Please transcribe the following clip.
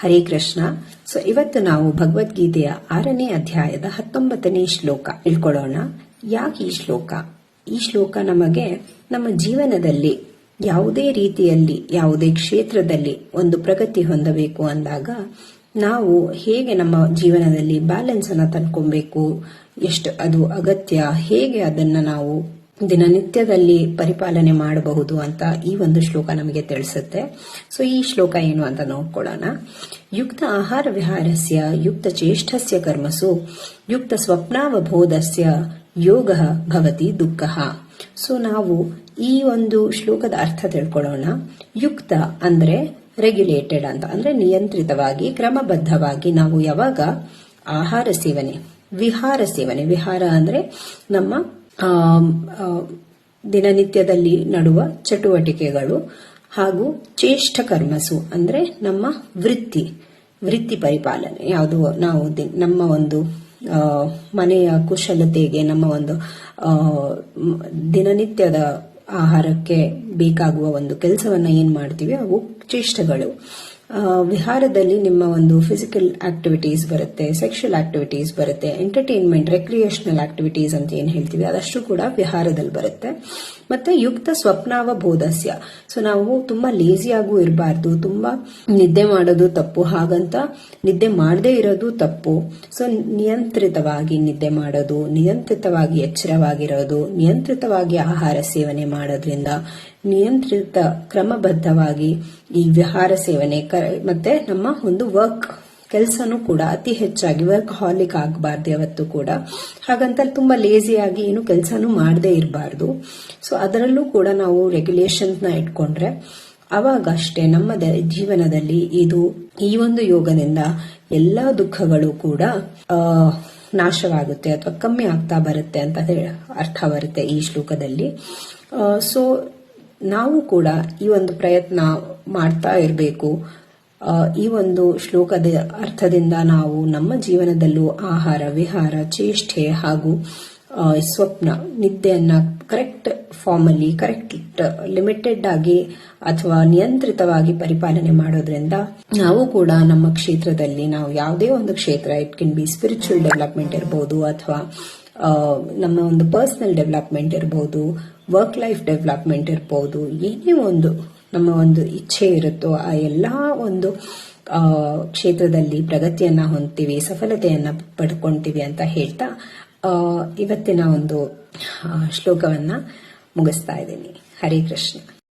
Hare Krishna. So ಇವತ್ತು ನಾವು ಭಗವದ್ಗೀತೆಯ 6ನೇ ಅಧ್ಯಾಯದ 19ನೇ ಶ್ಲೋಕ ತಿಳ್ಕೊಳ್ಳೋಣ. ಯಾಕೆ ಈ ಶ್ಲೋಕ? ಈ ಶ್ಲೋಕ ನಮಗೆ ನಮ್ಮ ಜೀವನದಲ್ಲಿ ಯಾವುದೇ ರೀತಿಯಲ್ಲಿ ಯಾವುದೇ ಕ್ಷೇತ್ರದಲ್ಲಿ ಒಂದು ಪ್ರಗತಿ ಹೊಂದಬೇಕು ಅಂದಾಗ ನಾವು ಹೇಗೆ ನಮ್ಮ ಜೀವನದಲ್ಲಿ ಬ್ಯಾಲೆನ್ಸ್ ಅನ್ನ ತಂದ್ಕೊಬೇಕು, ಎಷ್ಟು ಅದು ಅಗತ್ಯ, ಹೇಗೆ ಅದನ್ನ ನಾವು ದಿನನಿತ್ಯದಲ್ಲಿ ಪರಿಪಾಲನೆ ಮಾಡಬಹುದು ಅಂತ ಈ ಒಂದು ಶ್ಲೋಕ ನಮಗೆ ತಿಳಿಸುತ್ತೆ. ಸೊ ಈ ಶ್ಲೋಕ ಏನು ಅಂತ ನೋಡ್ಕೊಳ್ಳೋಣ. ಯುಕ್ತ ಆಹಾರ ವಿಹಾರಸ್ಯ ಯುಕ್ತ ಚೇಷ್ಟಸ್ಯ ಕರ್ಮಸು ಯುಕ್ತ ಸ್ವಪ್ನಾವಬೋಧಸ್ಯ ಯೋಗ ಭವತಿ ದುಃಖ. ಸೊ ನಾವು ಈ ಒಂದು ಶ್ಲೋಕದ ಅರ್ಥ ತಿಳ್ಕೊಳ್ಳೋಣ. ಯುಕ್ತ ಅಂದ್ರೆ ರೆಗ್ಯುಲೇಟೆಡ್ ಅಂತ, ಅಂದ್ರೆ ನಿಯಂತ್ರಿತವಾಗಿ ಕ್ರಮಬದ್ಧವಾಗಿ ನಾವು ಯಾವಾಗ ಆಹಾರ ಸೇವನೆ, ವಿಹಾರ ಸೇವನೆ, ವಿಹಾರ ಅಂದ್ರೆ ನಮ್ಮ ದಿನನಿತ್ಯದಲ್ಲಿ ನಡುವ ಚಟುವಟಿಕೆಗಳು, ಹಾಗೂ ಚೇಷ್ಟ ಕರ್ಮಸು ಅಂದ್ರೆ ನಮ್ಮ ವೃತ್ತಿ ಪರಿಪಾಲನೆ, ಯಾವುದು ನಾವು ನಮ್ಮ ಒಂದು ಮನೆಯ ಕುಶಲತೆಗೆ, ನಮ್ಮ ಒಂದು ದಿನನಿತ್ಯದ ಆಹಾರಕ್ಕೆ ಬೇಕಾಗುವ ಒಂದು ಕೆಲಸವನ್ನ ಏನ್ ಮಾಡ್ತೀವಿ ಅವು ಚೇಷ್ಟಗಳು. ವಿಹಾರದಲ್ಲಿ ನಿಮ್ಮ ಒಂದು ಫಿಸಿಕಲ್ ಆಕ್ಟಿವಿಟೀಸ್ ಬರುತ್ತೆ, ಸೆಕ್ಷುಯಲ್ ಆಕ್ಟಿವಿಟೀಸ್ ಬರುತ್ತೆ, ಎಂಟರ್ಟೈನ್ಮೆಂಟ್, ರೆಕ್ರಿಯೇಷನಲ್ ಆಕ್ಟಿವಿಟೀಸ್ ಅಂತ ಏನ್ ಹೇಳ್ತೀವಿ ಅದಷ್ಟು ಕೂಡ ವಿಹಾರದಲ್ಲಿ ಬರುತ್ತೆ. ಮತ್ತೆ ಯುಕ್ತ ಸ್ವಪ್ನಾವಬೋಧಸ್ಯ, ಸೊ ನಾವು ತುಂಬಾ ಲೇಸಿಯಾಗೂ ಇರಬಾರ್ದು, ತುಂಬಾ ನಿದ್ದೆ ಮಾಡೋದು ತಪ್ಪು, ಹಾಗಂತ ನಿದ್ದೆ ಮಾಡದೇ ಇರೋದು ತಪ್ಪು. ಸೊ ನಿಯಂತ್ರಿತವಾಗಿ ನಿದ್ದೆ ಮಾಡೋದು, ನಿಯಂತ್ರಿತವಾಗಿ ಎಚ್ಚರವಾಗಿರೋದು, ನಿಯಂತ್ರಿತವಾಗಿ ಆಹಾರ ಸೇವನೆ ಮಾಡೋದ್ರಿಂದ, ನಿಯಂತ್ರಿತ ಕ್ರಮಬದ್ಧವಾಗಿ ಈ ವಿಹಾರ ಸೇವನೆ ಮತ್ತೆ ನಮ್ಮ ಒಂದು ಕೆಲಸನೂ ಕೂಡ ಅತಿ ಹೆಚ್ಚಾಗಿ ವರ್ಕ್ ಹಾಲಿಕ್ ಆಗಬಾರ್ದು ಯಾವತ್ತೂ ಕೂಡ. ಹಾಗಂತ ತುಂಬಾ ಲೇಸಿಯಾಗಿ ಏನು ಕೆಲಸನೂ ಮಾಡದೇ ಇರಬಾರ್ದು. ಸೊ ಅದರಲ್ಲೂ ಕೂಡ ನಾವು ರೆಗ್ಯುಲೇಷನ್ಸ್ ನ ಇಟ್ಕೊಂಡ್ರೆ ಅವಾಗ ಅಷ್ಟೇ ನಮ್ಮ ಜೀವನದಲ್ಲಿ ಈ ಒಂದು ಯೋಗದಿಂದ ಎಲ್ಲಾ ದುಃಖಗಳು ಕೂಡ ನಾಶವಾಗುತ್ತೆ ಅಥವಾ ಕಮ್ಮಿ ಆಗ್ತಾ ಬರುತ್ತೆ ಅಂತ ಅರ್ಥ ಬರುತ್ತೆ ಈ ಶ್ಲೋಕದಲ್ಲಿ. ಸೊ ನಾವು ಕೂಡ ಈ ಒಂದು ಪ್ರಯತ್ನ ಮಾಡ್ತಾ ಇರಬೇಕು. ಈ ಒಂದು ಶ್ಲೋಕದ ಅರ್ಥದಿಂದ ನಾವು ನಮ್ಮ ಜೀವನದಲ್ಲೂ ಆಹಾರ, ವಿಹಾರ, ಚೇಷ್ಟೆ ಹಾಗೂ ಸ್ವಪ್ನ, ನಿದ್ದೆಯನ್ನ ಕರೆಕ್ಟ್ ಫಾರ್ಮಲ್ಲಿ, ಕರೆಕ್ಟ್ ಲಿಮಿಟೆಡ್ ಆಗಿ ಅಥವಾ ನಿಯಂತ್ರಿತವಾಗಿ ಪರಿಪಾಲನೆ ಮಾಡೋದ್ರಿಂದ ನಾವು ಕೂಡ ನಮ್ಮ ಕ್ಷೇತ್ರದಲ್ಲಿ, ನಾವು ಯಾವುದೇ ಒಂದು ಕ್ಷೇತ್ರ, it can be spiritual development ಇರಬಹುದು ಅಥವಾ ನಮ್ಮ ಒಂದು ಪರ್ಸನಲ್ ಡೆವಲಪ್ಮೆಂಟ್ ಇರಬಹುದು, ವರ್ಕ್ ಲೈಫ್ ಡೆವಲಪ್ಮೆಂಟ್ ಇರಬಹುದು, ಏನೇ ಒಂದು ನಮ್ಮ ಒಂದು ಇಚ್ಛೆ ಇರುತ್ತೋ ಆ ಎಲ್ಲಾ ಒಂದು ಕ್ಷೇತ್ರದಲ್ಲಿ ಪ್ರಗತಿಯನ್ನ ಹೊಂದ್ತೀವಿ, ಸಫಲತೆಯನ್ನ ಪಡ್ಕೊಂತೀವಿ ಅಂತ ಹೇಳ್ತಾ ಇವತ್ತಿನ ಒಂದು ಶ್ಲೋಕವನ್ನ ಮುಗಿಸ್ತಾ ಇದ್ದೀನಿ. ಹರೇ ಕೃಷ್ಣ.